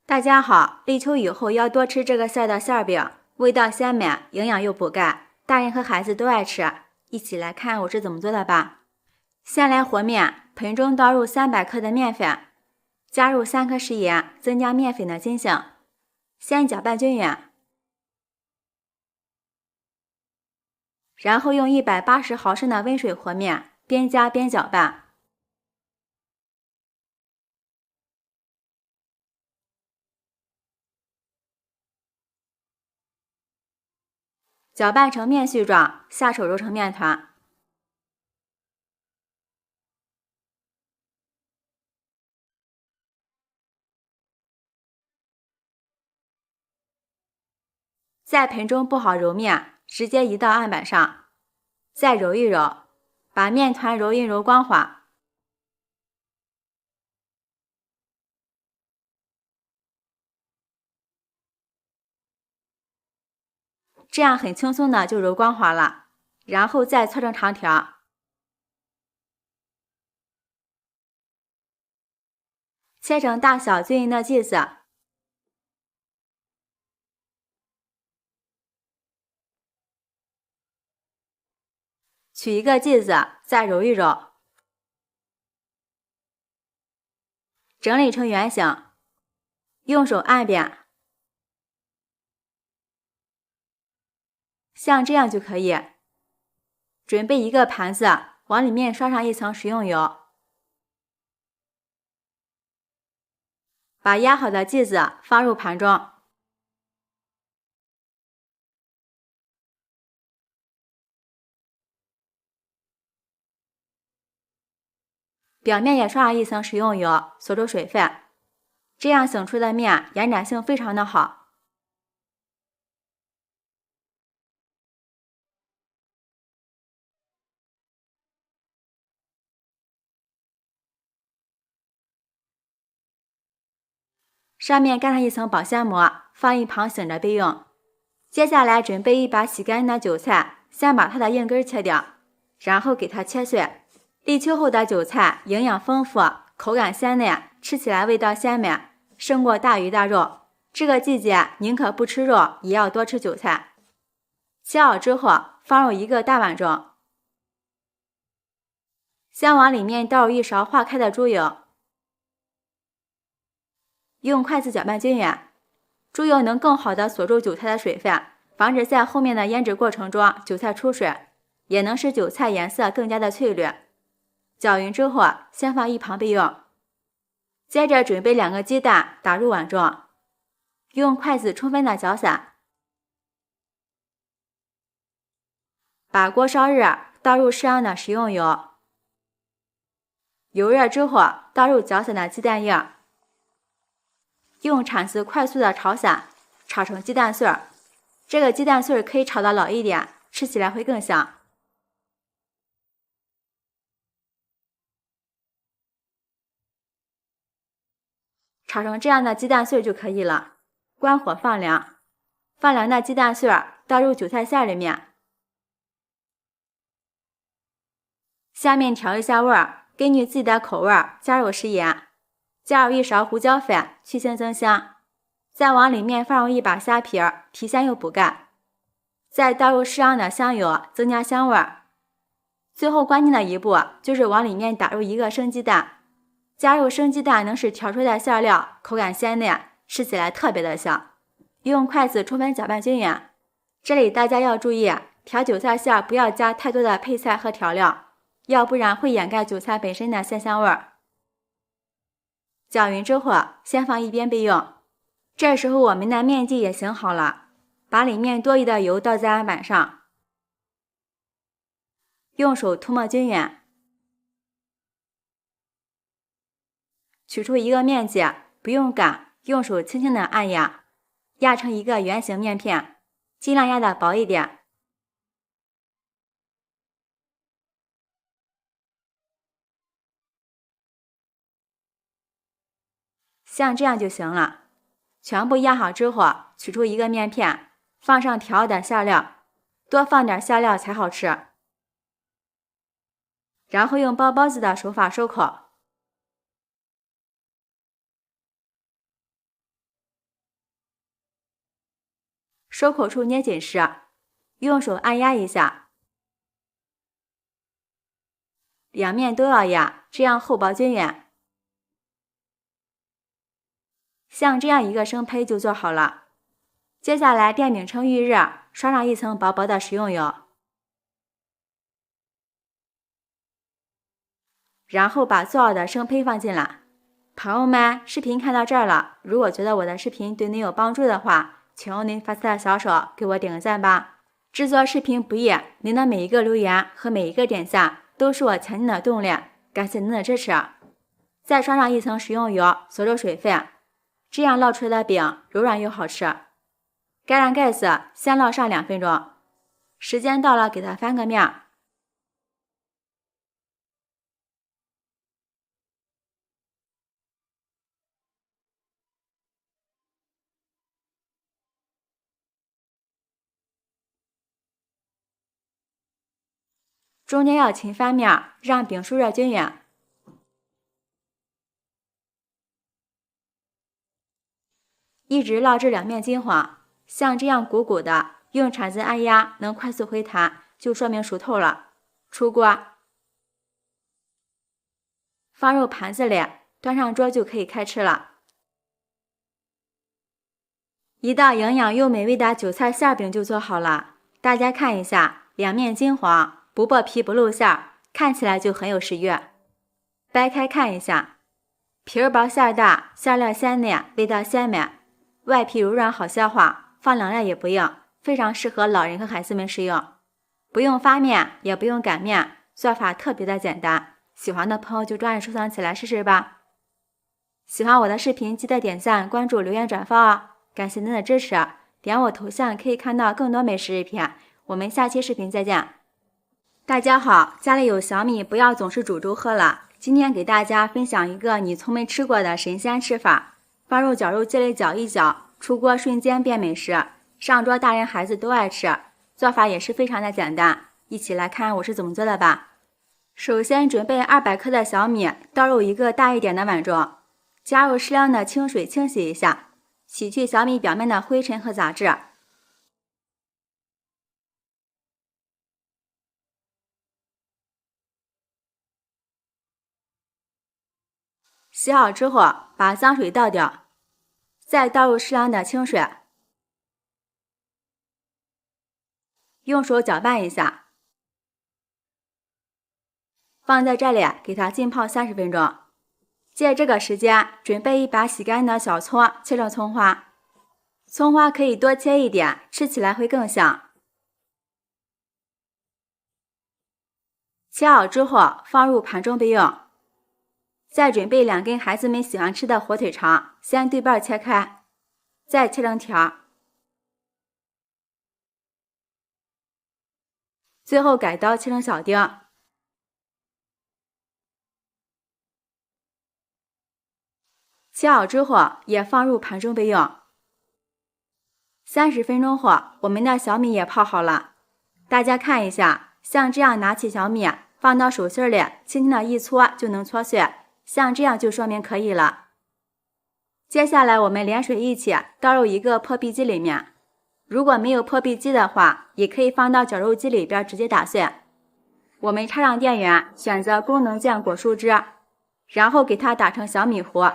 大家好，立秋以后要多吃这个馅的馅饼，味道鲜美，营养又补钙，大人和孩子都爱吃。一起来看我是怎么做的吧。先来和面，盆中倒入300克的面粉，加入3克食盐，增加面粉的筋性。先搅拌均匀，然后用180毫升的温水和面，边加边搅拌。搅拌成面絮状，下手揉成面团。在盆中不好揉面，直接移到案板上，再揉一揉，把面团揉匀揉光滑。这样很轻松的就揉光滑了，然后再搓成长条，切成大小均匀的剂子。取一个剂子，再揉一揉，整理成圆形，用手按扁，像这样就可以。准备一个盘子，往里面刷上一层食用油，把压好的剂子放入盘中，表面也刷上一层食用油，锁住水分，这样醒出的面延展性非常的好。上面盖上一层保鲜膜，放一旁醒着备用。接下来准备一把洗干净的韭菜，先把它的硬根切掉，然后给它切碎。立秋后的韭菜营养丰富，口感鲜嫩，吃起来味道鲜美，胜过大鱼大肉。这个季节宁可不吃肉，也要多吃韭菜。切好之后放入一个大碗中，先往里面倒入1勺化开的猪油，用筷子搅拌均匀。猪油能更好的锁住韭菜的水分，防止在后面的腌制过程中韭菜出水，也能使韭菜颜色更加的翠绿。搅匀之后，先放一旁备用。接着准备2个鸡蛋打入碗中，用筷子充分的搅散，把锅烧热，倒入适量的食用油。油热之后，倒入搅散的鸡蛋液，用铲子快速的炒散，炒成鸡蛋碎儿。这个鸡蛋碎儿可以炒得老一点，吃起来会更香。炒成这样的鸡蛋碎就可以了，关火放凉。放凉的鸡蛋碎儿倒入韭菜馅里面，下面调一下味儿，根据自己的口味加入食盐，加入1勺胡椒粉去腥增香，再往里面放入一把虾皮儿，提鲜又补钙，再倒入适量的香油，增加香味儿。最后关键的一步就是往里面打入1个生鸡蛋，加入生鸡蛋能使调出的馅料口感鲜嫩，吃起来特别的香。用筷子充分搅拌均匀。这里大家要注意，调韭菜馅不要加太多的配菜和调料，要不然会掩盖韭菜本身的鲜香味儿。搅匀之后，先放一边备用。这时候我们的面剂也醒好了，把里面多余的油倒在案板上，用手涂抹均匀，取出一个面剂，不用擀，用手轻轻的按压，压成一个圆形面片，尽量压的薄一点。像这样就行了。全部压好之后，取出一个面片，放上调好的馅料，多放点馅料才好吃。然后用包包子的手法收口。收口处捏紧时，用手按压一下，两面都要压，这样厚薄均匀。像这样一个生胚就做好了。接下来电饼铛预热，刷上一层薄薄的食用油，然后把做好的生胚放进来。朋友们，视频看到这儿了，如果觉得我的视频对您有帮助的话，请用您发财的小手给我点个赞吧。制作视频不易，您的每一个留言和每一个点赞都是我前进的动力，感谢您的支持。再刷上一层食用油，锁住水分，这样烙出来的饼柔软又好吃。盖上盖子，先烙上2分钟，时间到了给它翻个面。中间要勤翻面，让饼酥热均匀。一直烙至两面金黄，像这样鼓鼓的，用铲子按压能快速回弹，就说明熟透了。出锅，放入盘子里，端上桌就可以开吃了。一道营养又美味的韭菜馅饼就做好了，大家看一下，两面金黄，不剥皮不露馅，看起来就很有食欲。掰开看一下，皮儿薄馅大，馅料鲜嫩，味道鲜美，外皮柔软好消化，放凉了也不硬，非常适合老人和孩子们食用。不用发面，也不用擀面，做法特别的简单。喜欢的朋友就抓紧收藏起来试试吧。喜欢我的视频记得点赞、关注、留言、转发哦！感谢您的支持，点我头像可以看到更多美食视频。我们下期视频再见。大家好，家里有小米不要总是煮粥喝了。今天给大家分享一个你从没吃过的神仙吃法，放入绞肉机里搅一搅，出锅瞬间变美食，上桌大人孩子都爱吃。做法也是非常的简单，一起来看我是怎么做的吧。首先准备200克的小米，倒入一个大一点的碗中，加入适量的清水清洗一下，洗去小米表面的灰尘和杂质。洗好之后，把脏水倒掉，再倒入适量的清水，用手搅拌一下，放在这里给它浸泡30分钟。借这个时间，准备一把洗干净的小葱，切成葱花。葱花可以多切一点，吃起来会更香。切好之后，放入盘中备用。再准备2根孩子们喜欢吃的火腿肠，先对半切开，再切成条，最后改刀切成小丁。切好之后也放入盘中备用。30分钟后，我们的小米也泡好了。大家看一下，像这样拿起小米，放到手心里，轻轻的一搓就能搓碎，像这样就说明可以了。接下来我们连水一起倒入一个破壁机里面，如果没有破壁机的话，也可以放到绞肉机里边直接打碎。我们插上电源，选择功能键果蔬汁，然后给它打成小米糊。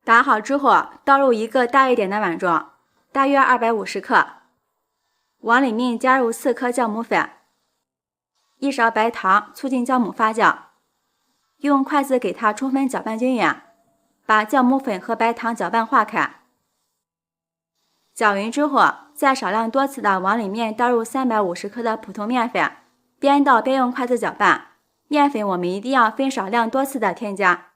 打好之后，倒入一个大一点的碗中，大约250克，往里面加入4颗酵母粉，1勺白糖，促进酵母发酵。用筷子给它充分搅拌均匀，把酵母粉和白糖搅拌化开。搅匀之后，再少量多次的往里面倒入350克的普通面粉，边倒边用筷子搅拌。面粉我们一定要分少量多次的添加。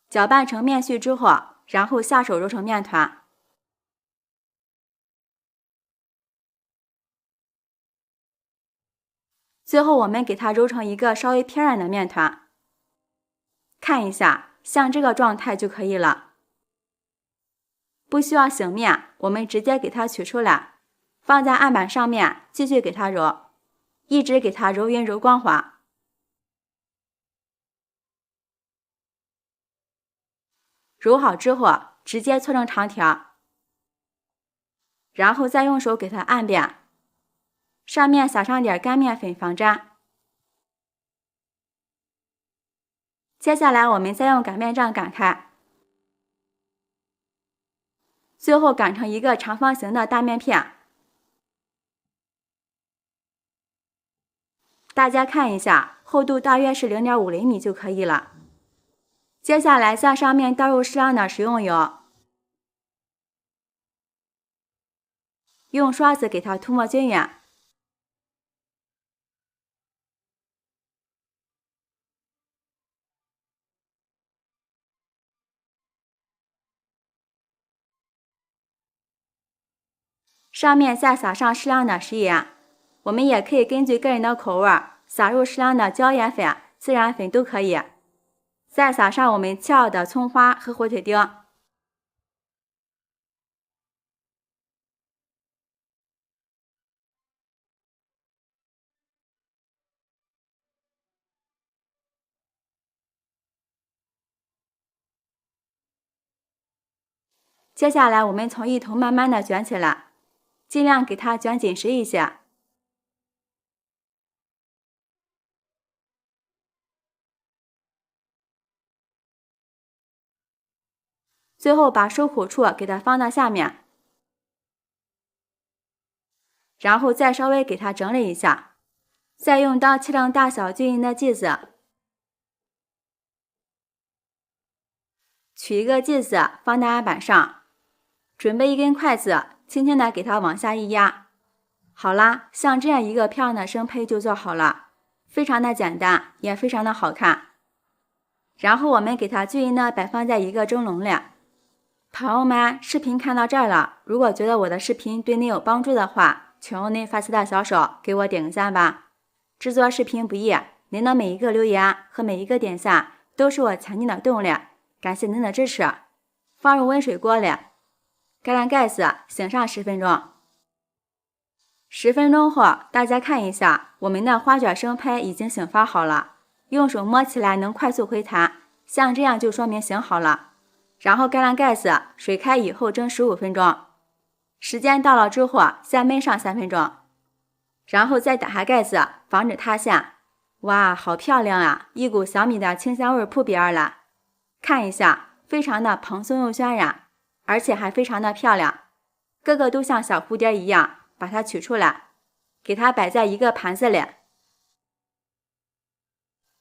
搅拌成面絮之后，然后下手揉成面团。最后我们给它揉成一个稍微偏软的面团。看一下，像这个状态就可以了。不需要醒面，我们直接给它取出来，放在案板上面继续给它揉，一直给它揉匀揉光滑。揉好之后直接搓成长条，然后再用手给它按扁，上面撒上点干面粉防粘。接下来我们再用擀面杖擀开，最后擀成一个长方形的大面片。大家看一下，厚度大约是 0.5 厘米就可以了。接下来在上面倒入适量的食用油，用刷子给它涂抹均匀。上面再撒上适量的食盐，我们也可以根据个人的口味撒入适量的椒盐粉、孜然粉都可以。再撒上我们切好的葱花和火腿丁。接下来我们从一头慢慢的卷起来，尽量给它卷紧实一些。最后把收口处给它放到下面，然后再稍微给它整理一下，再用刀切成大小均匀的剂子，取一个剂子放在案板上，准备一根筷子，轻轻的给它往下一压。好啦，像这样一个漂亮的生胚就做好了，非常的简单，也非常的好看。然后我们给它均匀的摆放在一个蒸笼里。朋友们，视频看到这儿了，如果觉得我的视频对你有帮助的话，请用您发起的小手给我点个赞吧。制作视频不易，您的每一个留言和每一个点赞都是我前进的动力，感谢您的支持。放入温水锅里，盖上盖子，醒上10分钟。10分钟后，大家看一下，我们的花卷生胚已经醒发好了，用手摸起来能快速回弹，像这样就说明醒好了。然后盖上盖子，水开以后蒸15分钟。时间到了之后，再焖上3分钟，然后再打开盖子，防止塌陷。哇，好漂亮啊！一股小米的清香味扑鼻而来。看一下，非常的蓬松又渲染，而且还非常的漂亮，个个都像小蝴蝶一样。把它取出来，给它摆在一个盘子里。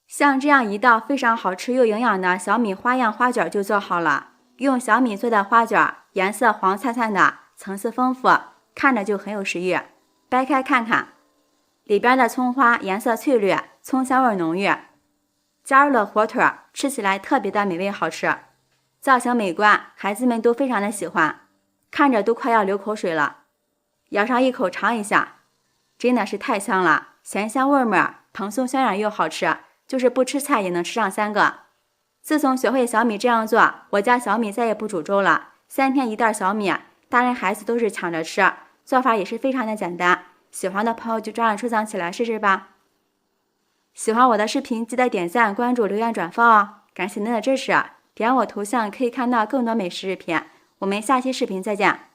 像这样一道非常好吃又营养的小米花样花卷就做好了。用小米做的花卷，颜色黄灿灿的，层次丰富，看着就很有食欲。掰开看看，里边的葱花颜色翠绿，葱香味浓郁，加入了火腿，吃起来特别的美味好吃，造型美观，孩子们都非常的喜欢，看着都快要流口水了。咬上一口尝一下，真的是太香了，咸香味儿，蓬松渲染又好吃，就是不吃菜也能吃上3个。自从学会小米这样做，我家小米再也不煮粥了，3天1袋小米，大人孩子都是抢着吃，做法也是非常的简单。喜欢的朋友就抓紧收藏起来试试吧。喜欢我的视频记得点赞、关注、留言、转发哦，感谢您的支持。点我头像可以看到更多美食视频，我们下期视频再见。